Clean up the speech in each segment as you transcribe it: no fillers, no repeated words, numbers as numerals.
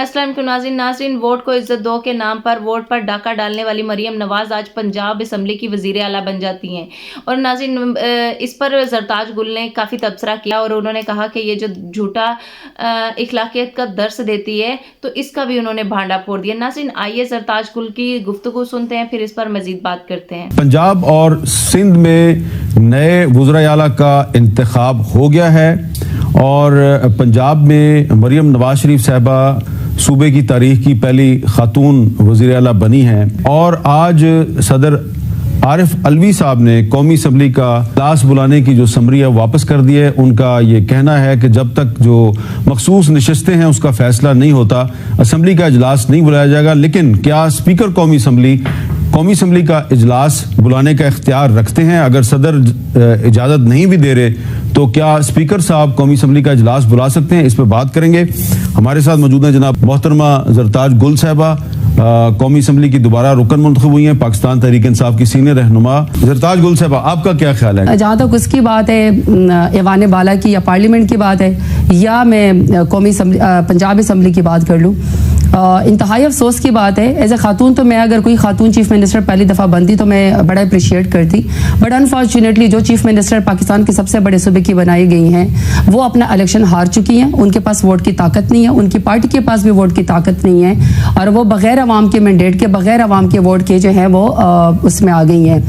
अस्सलाम नाज़रीन, वोट को इज्जत दो के नाम पर वोट पर डाका डालने वाली मरियम नवाज आज पंजाब असम्बली की वज़ीर आला बन जाती हैं। और नाज़रीन, इस पर जरताज गुल ने काफ़ी तबसरा किया और उन्होंने कहा कि ये जो झूठा इखलाकियत का दर्स देती है, तो इसका भी उन्होंने भांडा फोड़ दिया। नाज़रीन, आइए जरताज गुल की गुफ्तगू सुनते हैं, फिर इस पर मजीद बात करते हैं। पंजाब और सिंध में नए वज़ीर आला का इंतखाब हो गया है और पंजाब में मरियम नवाज शरीफ साहबा सूबे की तारीख की पहली खातून वज़ीर आला बनी हैं। और आज सदर आरिफ अलवी साहब ने कौमी असम्बली का इजलास बुलाने की जो समरी है वापस कर दी है। उनका ये कहना है कि जब तक जो मखसूस नशस्तें हैं उसका फैसला नहीं होता, असम्बली का इजलास नहीं बुलाया जाएगा। लेकिन क्या स्पीकर कौमी असम्बली का इजलास बुलाने का इख्तियार रखते हैं? अगर सदर इजाज़त नहीं भी दे रहे तो क्या स्पीकर साहब कौमी असम्बली का इजलास बुला सकते हैं? इस पर बात करेंगे। हमारे साथ मौजूद हैं जनाब मोहतरमा जरताज गुल साहबा, कौमी असम्बली की दोबारा रुकन मुंतखब हुई हैं, पाकिस्तान तहरीक इंसाफ की सीनियर रहनुमा। जरताज गुल साहबा, आपका क्या ख्याल है? जहाँ तक उसकी बात है ऐवान बाला की या पार्लियामेंट की बात है, या मैं पंजाब असम्बली की बात कर लूँ, इंतहाई अफसोस की बात है। एज ए खातून तो मैं, अगर कोई खातून चीफ मिनिस्टर पहली दफ़ा बनती तो मैं बड़ा अप्रिशिएट करती, बट अनफॉर्चुनेटली जो चीफ मिनिस्टर पाकिस्तान के सबसे बड़े सूबे की बनाई गई हैं वो अपना इलेक्शन हार चुकी हैं। उनके पास वोट की ताकत नहीं है, उनकी पार्टी के पास भी वोट की ताकत नहीं है, और वो बग़ैर अवाम के मैंडेट के, बग़ैर अवाम के वोट के जो है वो उसमें आ गई हैं,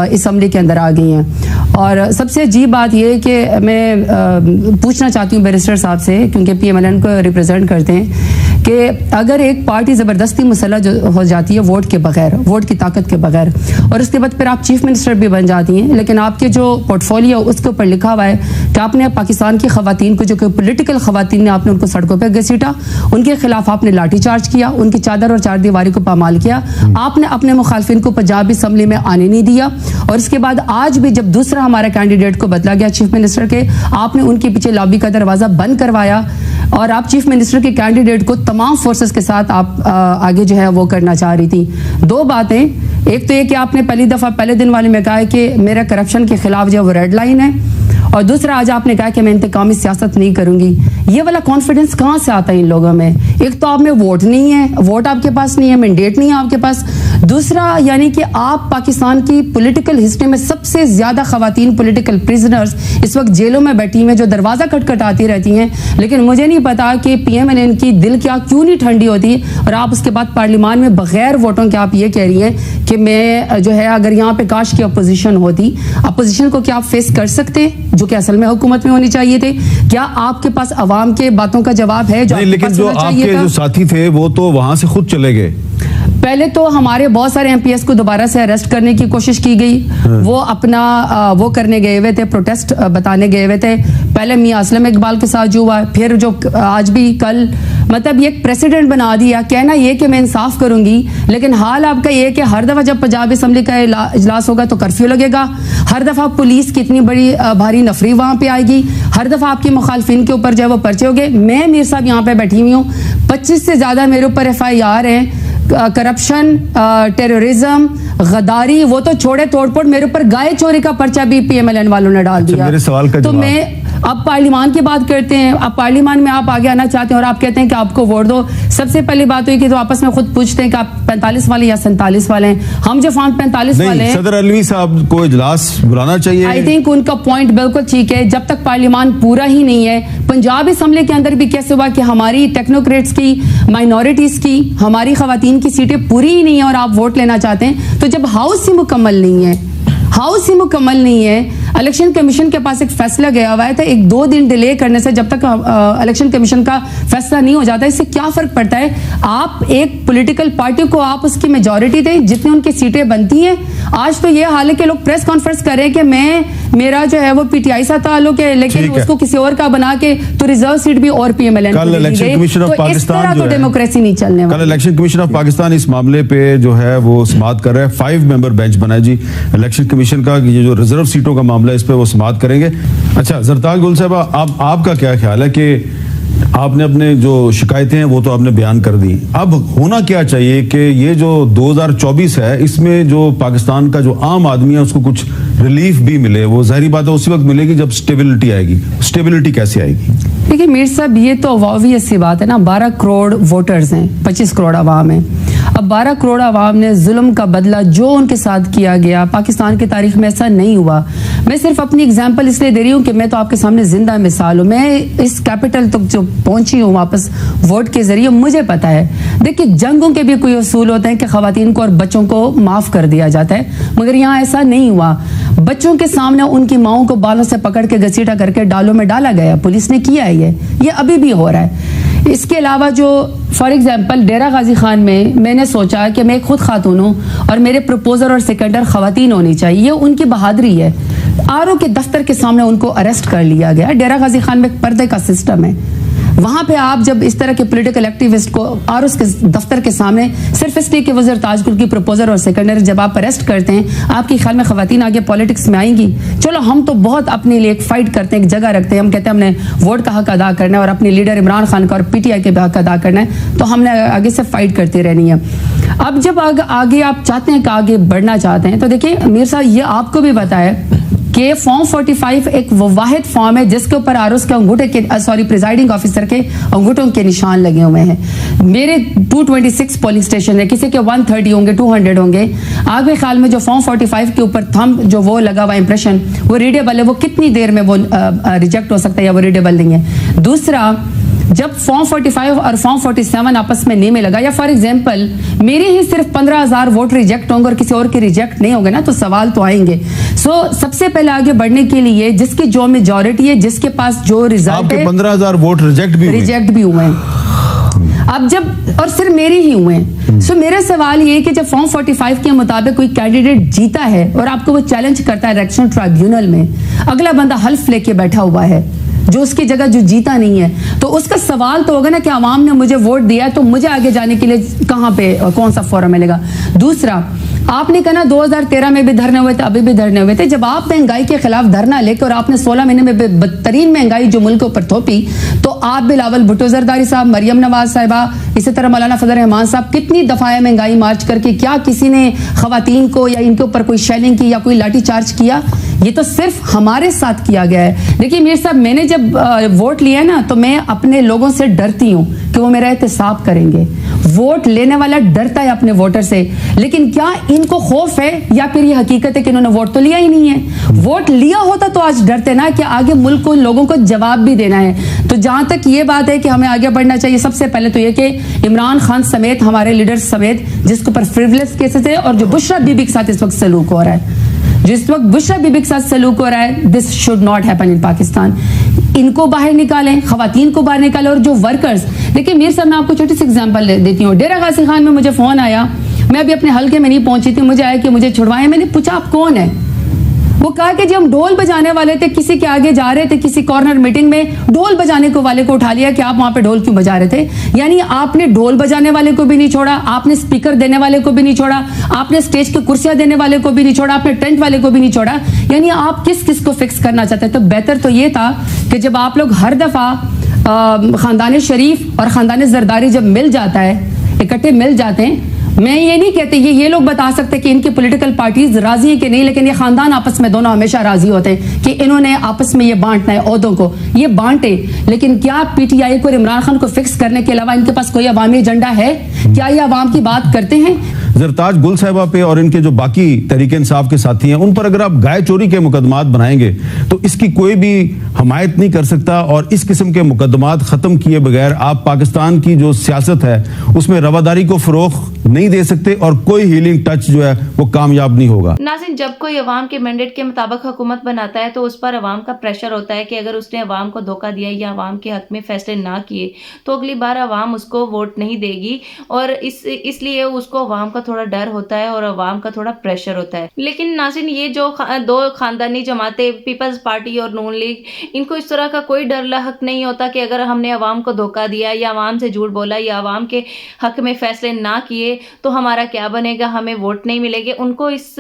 असम्बली के अंदर आ गई हैं। और सबसे अजीब बात यह कि मैं पूछना चाहती हूँ बैरिस्टर साहब से, क्योंकि PMLN को रिप्रेजेंट करते हैं, कि अगर एक पार्टी ज़बरदस्ती मुसल्लह हो जाती है वोट के बगैर, वोट की ताकत के बगैर, और उसके बाद फिर आप चीफ मिनिस्टर भी बन जाती हैं, लेकिन आपके जो पोर्टफोलियो उसके ऊपर लिखा हुआ है कि आपने पाकिस्तान की खवातीन को, जो कि पोलिटिकल खवातीन ने, आपने उनको सड़कों पर घसीटा, उनके खिलाफ आपने लाठी चार्ज किया, उनकी चादर और चार दीवारी को पामाल किया, आपने अपने मुखालफिन को पंजाब असम्बली में आने नहीं दिया। और उसके बाद आज भी जब दूसरा हमारा कैंडिडेट को बदला गया चीफ मिनिस्टर के, आपने उनके पीछे लॉबी का दरवाजा बंद करवाया, और आप चीफ मिनिस्टर के कैंडिडेट को तमाम फोर्सेस के साथ आप आगे जो है वो करना चाह रही थी। दो बातें, एक तो ये कि आपने पहली दफ़ा पहले दिन वाले में कहा है कि मेरा करप्शन के खिलाफ जो वो रेड लाइन है, और दूसरा आज आपने कहा कि मैं इंतकामी सियासत नहीं करूंगी। ये वाला कॉन्फिडेंस कहाँ से आता है इन लोगों में? एक तो आप में वोट नहीं है, वोट आपके पास नहीं है, मैंडेट नहीं है आपके पास। दूसरा, यानी कि आप पाकिस्तान की पॉलिटिकल हिस्ट्री में सबसे ज्यादा खवातीन पॉलिटिकल प्रिजनर्स इस वक्त जेलों में बैठी हैं, जो दरवाजा खटखटाती रहती हैं, लेकिन मुझे नहीं पता कि PMLN की दिल क्यों नहीं ठंडी होती, और आप उसके बाद पार्लियामान में बगैर वोटों के आप ये कह रही हैं कि मैं जो है, अगर यहाँ पे काश की अपोजिशन होती, अपोजिशन को क्या आप फेस कर सकते, जो कि असल में हुकूमत में होनी चाहिए थे? क्या आपके पास अवाम के बातों का जवाब है? लेकिन जो आपके जो साथी थे वो तो वहां से खुद चले गए। पहले तो हमारे बहुत सारे MPS को दोबारा से अरेस्ट करने की कोशिश की गई, वो अपना वो करने गए हुए थे, प्रोटेस्ट बताने गए हुए थे। पहले मियां असलम इकबाल के साथ जो हुआ, फिर जो आज भी कल, मतलब ये एक प्रेसिडेंट बना दिया। कहना ये कि मैं इंसाफ करूंगी, लेकिन हाल आपका ये कि हर दफा जब पंजाब असम्बली का इजलास होगा तो कर्फ्यू लगेगा, हर दफा पुलिस की इतनी बड़ी भारी नफरी वहां पे आएगी, हर दफा आपके मुखालफिन के ऊपर जो है वो पर्चे हो गए। मैं मीर साहब यहाँ पे बैठी हुई हूँ, 25 से ज्यादा मेरे ऊपर FIR हैं, करप्शन, टेररिज्म, गद्दारी, वो तो छोड़े तोड़फोड़, मेरे ऊपर गाय चोरी का पर्चा भी PMLN वालों ने डाल दिया। मेरे सवाल का तो मैं अब पार्लियामान की बात करते हैं। अब पार्लियामान में आप आगे आना चाहते हैं और आप कहते हैं कि आपको वोट दो। सबसे पहली बात हुई कि तो आपस में खुद पूछते हैं कि आप 45 वाले या 47 वाले हैं। हम जो फॉर्म 45 वाले हैं, सदर अलवी साहब को इजलास बुलाना चाहिए। आई थिंक उनका पॉइंट बिल्कुल ठीक है। जब तक पार्लियामान पूरा ही नहीं है, पंजाब असम्बली के अंदर भी कैसे हुआ कि हमारी टेक्नोक्रेट्स की, माइनॉरिटीज की, हमारी खवातीन की सीटें पूरी ही नहीं है और आप वोट लेना चाहते हैं। तो जब हाउस ही मुकम्मल नहीं है, हाउस ही मुकम्मल नहीं है, इलेक्शन कमीशन के पास एक फैसला गया हुआ है, तो 1-2 दिन डिले करने से, जब तक इलेक्शन कमीशन का फैसला नहीं हो जाता, इससे क्या फर्क पड़ता है? आप एक पॉलिटिकल पार्टी को आप उसकी मेजॉरिटी दें, जितनी उनकी सीटें बनती हैं। आज तो ये हाल है कि लोग प्रेस कॉन्फ्रेंस कर रहे हैं कि मेरा जो है वो PTI से ताल्लुक है, लेकिन उसको किसी और का बना के तो रिजर्व सीट भी और PMLN कल इलेक्शन कमीशन ऑफ पाकिस्तान तो डेमोक्रेसी नहीं चलने वाली। कल इलेक्शन कमीशन ऑफ पाकिस्तान इस मामले पे जो है वो समाअत कर रहा है। 5 मेंबर बेंच बनाए जी इलेक्शन कमीशन का। ये जो रिजर्व सीटों का मामला है, इस पे वो समाअत करेंगे। अच्छा जरताज गुल साहब, आपका क्या ख्याल है कि आपने अपने जो शिकायतें हैं वो तो आपने बयान कर दी, अब होना क्या चाहिए कि ये जो 2024 है इसमें जो पाकिस्तान का जो आम आदमी है उसको कुछ रिलीफ भी मिले? वो जाहिर बात है उसी वक्त मिलेगी जब स्टेबिलिटी आएगी। स्टेबिलिटी कैसे आएगी? देखिए मीर साहब, ये तो ऑब्वियस सी बात है ना, 12 करोड़ वोटर्स हैं, 25 करोड़ आवाम है। अब 12 करोड़ आवाम ने जुल्म का बदला जो उनके साथ किया गया, पाकिस्तान की तारीख में ऐसा नहीं हुआ। मैं सिर्फ अपनी एग्जांपल इसलिए दे रही हूँ कि मैं तो आपके सामने जिंदा मिसाल हूँ। मैं इस कैपिटल तक जो पहुंची हूँ वापस वोट के जरिए, मुझे पता है। देखिए जंगों के भी कोई उसूल होते हैं कि खवातीन को और बच्चों को माफ कर दिया जाता है, मगर यहाँ ऐसा नहीं हुआ। बच्चों के सामने उनकी माओं को बालों से पकड़ के घसीटा करके डालों में डाला गया, पुलिस ने किया है ये अभी भी हो रहा है। इसके अलावा जो फॉर एग्जांपल डेरा गाजी खान में मैंने सोचा कि मैं खुद खातून हूँ और मेरे प्रपोजर और सेकेंडर खवातीन होनी चाहिए, ये उनकी बहादुरी है। आरओ के दफ्तर के सामने उनको अरेस्ट कर लिया गया। डेरा गाजी खान में एक पर्दे का सिस्टम है, वहां पे आप जब इस तरह के पॉलिटिकल एक्टिविस्ट को आरओ के दफ्तर के सामने सिर्फ इसलिए कि वो जरताज गुल की प्रपोजर और सेकेंडरी जब आप अरेस्ट करते हैं, आपके ख्याल में खवातीन आगे पॉलिटिक्स में आएंगी? चलो हम तो बहुत अपने लिए एक फाइट करते हैं, एक जगह रखते हैं, हम कहते हैं हमने वोट का हक अदा करना है और अपने लीडर इमरान खान का और पीटीआई के भी हक अदा करना है, तो हमने आगे से फाइट करती रहनी है। अब जब आगे आप चाहते हैं कि आगे बढ़ना चाहते हैं, तो देखिए मीर साहब, ये आपको भी पता है कि फॉर्म 45 एक वो वाहिद फॉर्म है जिसके ऊपर आरओ के अंगूठे के प्रिजाइडिंग ऑफिसर के अंगूठों के निशान लगे हुए हैं। मेरे 226 पोलिंग स्टेशन है, किसी के 130 होंगे, 200 होंगे। आगे ख्याल में जो फॉर्म 45 के ऊपर थंब जो वो लगा हुआ इंप्रेशन, वो रीडेबल है, वो कितनी देर में वो रिजेक्ट हो सकता है या वो रीडेबल नहीं है। दूसरा, जब फॉर्म 45 और फॉर्म 47 आपस में नहीं में लगा, या फॉर एग्जांपल मेरे ही सिर्फ 15,000 वोट रिजेक्ट होंगे और किसी और के रिजेक्ट नहीं होंगे ना, तो सवाल तो आएंगे। सबसे पहले आगे बढ़ने के लिए जिसकी जो मेजॉरिटी है, जिसके पास जो रिजल्ट है, 15,000 वोट रिजेक्ट भी हुए हैं। अब जब और सिर्फ मेरे ही हुए हैं। मेरा सवाल ये है कि जब फॉर्म 45 के मुताबिक कोई कैंडिडेट जीता है और आपको वो चैलेंज करता है इलेक्शन ट्राइब्यूनल में, अगला बंदा हल्फ लेके बैठा हुआ है जो उसकी जगह जो जीता नहीं है, तो उसका सवाल तो होगा ना कि आवाम ने मुझे वोट दिया है, तो मुझे आगे जाने के लिए कहां पे कौन सा फोरम मिलेगा। दूसरा, आपने कहा ना 2013 में भी धरने हुए थे, अभी भी धरने हुए थे। जब आप महंगाई के खिलाफ धरना लेकर और आपने 16 महीने में बदतरीन महंगाई जो मुल्क के ऊपर थोपी, तो आप बिलावल भुट्टो जरदारी साहब, मरियम नवाज साहिबा, इसी तरह मौलाना फजल रहमान साहब, कितनी दफाएं महंगाई मार्च करके, क्या किसी ने खवातीन को या इनके ऊपर कोई शेलिंग की या कोई लाठीचार्ज किया? ये तो सिर्फ हमारे साथ किया गया है। देखिए मीर साहब, मैंने जब वोट लिया ना, तो मैं अपने लोगों से डरती हूं कि वो मेरा एहतसाब करेंगे। वोट लेने वाला डरता है अपने वोटर से, लेकिन क्या इनको खौफ है या फिर ये हकीकत है कि इन्होंने वोट तो लिया ही नहीं है? वोट लिया होता तो आज डरते ना कि आगे मुल्क को, लोगों को जवाब भी देना है। तो जहां तक ये बात है कि हमें आगे बढ़ना चाहिए, सबसे पहले तो ये कि इमरान खान समेत, हमारे लीडर्स समेत, जिसके ऊपर फ्रिवलेस केसेस है और जो बुशरा बीबी के साथ इस वक्त सलूक हो रहा है, जिस वक्त बुशरा बीबी के साथ सलूक हो रहा है, this should not happen in Pakistan. इनको बाहर निकालें, खवातीन को बाहर निकालें। और जो वर्कर्स, देखिए मीर साहब, मैं आपको छोटी सी एग्जांपल देती हूँ। डेरा गाजी खान में मुझे फोन आया, मैं अभी अपने हल्के में नहीं पहुंची थी, मुझे आया कि मुझे छुड़वाएं। मैंने पूछा आप कौन है? वो कहा कि जी हम ढोल बजाने वाले थे, किसी के आगे जा रहे थे, किसी कॉर्नर मीटिंग में ढोल बजाने को वाले को उठा लिया कि आप वहां पे ढोल क्यों बजा रहे थे। यानी आपने ढोल बजाने वाले को भी नहीं छोड़ा, आपने स्पीकर देने वाले को भी नहीं छोड़ा, आपने स्टेज की कुर्सियां देने वाले को भी नहीं छोड़ा, आपने टेंट वाले को भी नहीं छोड़ा। यानी आप किस किस को फिक्स करना चाहते हैं? तो बेहतर तो ये था कि जब आप लोग हर दफा खानदान शरीफ और खानदान जरदारी जब मिल जाता है, इकट्ठे मिल जाते हैं, मैं ये नहीं कहती, ये लोग बता सकते कि इनकी पॉलिटिकल पार्टीज राजी है कि नहीं, लेकिन ये खानदान आपस में दोनों हमेशा राजी होते हैं कि इन्होंने आपस में ये बांटना है ओहदों को, ये बांटे। लेकिन क्या पीटीआई को और इमरान खान को फिक्स करने के अलावा इनके पास कोई अवामी एजेंडा है? क्या ये अवाम की बात करते हैं? जरताज गुल साहिबा पे और इनके जो बाकी तहरीक इंसाफ के साथी हैं, उन पर अगर आप गाय चोरी के मुकदमात बनाएंगे तो इसकी कोई भी हमायत नहीं कर सकता। और इस किस्म के मुकदमात खत्म किए बगैर आप पाकिस्तान की जो सियासत है उसमें रवादारी को फरोग नहीं दे सकते और कोई हीलिंग टच जो है वो कामयाब नहीं होगा। नाज़रीन, जब कोई अवाम के मैंडेट के मुताबिक हुकूमत बनाता है तो उस पर अवाम का प्रेशर होता है कि अगर उसने अवाम को धोखा दिया या अवाम के हक में फैसले ना किए तो अगली बार अवाम उसको वोट नहीं देगी। और इसलिए उसको अवाम का थोड़ा डर होता है और अवाम का थोड़ा प्रेशर होता है। लेकिन नाज़रीन, ये जो दो खानदानी जमातें, पीपल्स पार्टी और नून लीग, इनको इस तरह का कोई डर लाहक नहीं होता कि अगर हमने अवाम को धोखा दिया या अवाम से झूठ बोला या अवाम के हक में फैसले ना किए तो हमारा क्या बनेगा, हमें वोट नहीं मिलेंगे। उनको इस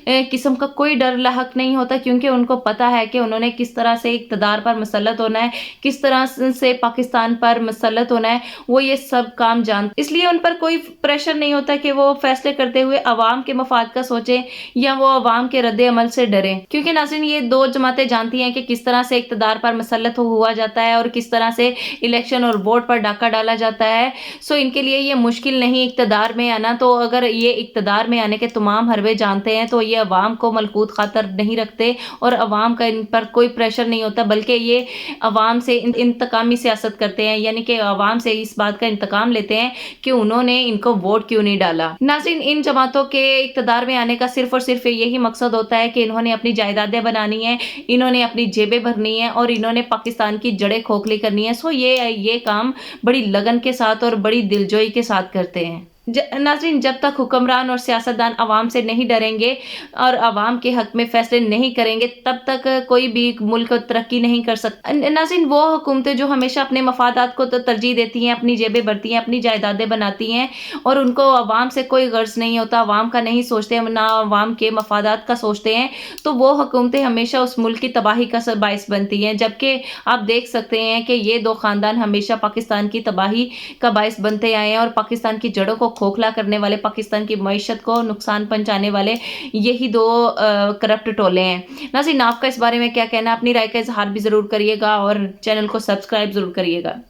किस्म का कोई डर लाहक नहीं होता, क्योंकि उनको पता है कि उन्होंने किस तरह से इक़्तिदार पर मुसल्लत होना है, किस तरह से पाकिस्तान पर मुसल्लत होना है, वो ये सब काम जानते, इसलिए उन पर कोई प्रेशर नहीं होता कि वो फैसले करते हुए अवाम के मफाद का सोचें या वो अवाम के रद्द अमल से डरें। क्योंकि नाज़रीन ये दो जमातें जानती हैं कि किस तरह से इक़्तिदार पर मसल्लत हुआ जाता है और किस तरह से इलेक्शन और वोट पर डाका डाला जाता है। सो इनके लिए ये मुश्किल नहीं इक़्तिदार में आना। तो अगर ये इक़्तिदार में आने के तमाम हरबे जानते हैं तो ये अवाम को मलकूत खातर नहीं रखते और अवाम का इन पर कोई प्रेशर नहीं होता, बल्कि ये अवाम से इंतकामी सियासत करते हैं, यानी कि अवाम से इस बात का इंतकाम लेते हैं कि उन्होंने इनको वोट क्यों नहीं डाला। नाज़रीन इन जमातों के इक़्तिदार में आने का सिर्फ और सिर्फ यही मकसद होता है कि इन्होंने अपनी जायदादें बनानी है, इन्होंने अपनी जेबें भरनी है और इन्होंने पाकिस्तान की जड़ें खोखली करनी है। सो ये काम बड़ी लगन के साथ और बड़ी दिलजोई के साथ करते हैं। नाज़रीन जब तक हुक्मरान और सियासतदान अवाम से नहीं डरेंगे और अवाम के हक में फैसले नहीं करेंगे तब तक कोई भी मुल्क तरक्की नहीं कर सकता। नाज़रीन वो हुकूमतें जो हमेशा अपने मफादात को तो तरजीह देती हैं, अपनी जेबें भरती हैं, अपनी जायदादें बनाती हैं और उनको अवाम से कोई गर्ज नहीं होता, अवाम का नहीं सोचते, ना अवाम के मफादात का सोचते हैं, तो वो हुकूमतें हमेशा उस मुल्क की तबाही का बाइस बनती हैं। जबकि आप देख सकते हैं कि ये दो ख़ानदान हमेशा पाकिस्तान की तबाही का बाइस बनते आए हैं और पाकिस्तान की जड़ों को खोखला करने वाले, पाकिस्तान की मईशत को नुकसान पहुंचाने वाले यही दो करप्ट टोले हैं। नाज़रीन आपका इस बारे में क्या कहना है? अपनी राय का इजहार भी ज़रूर करिएगा और चैनल को सब्सक्राइब ज़रूर करिएगा।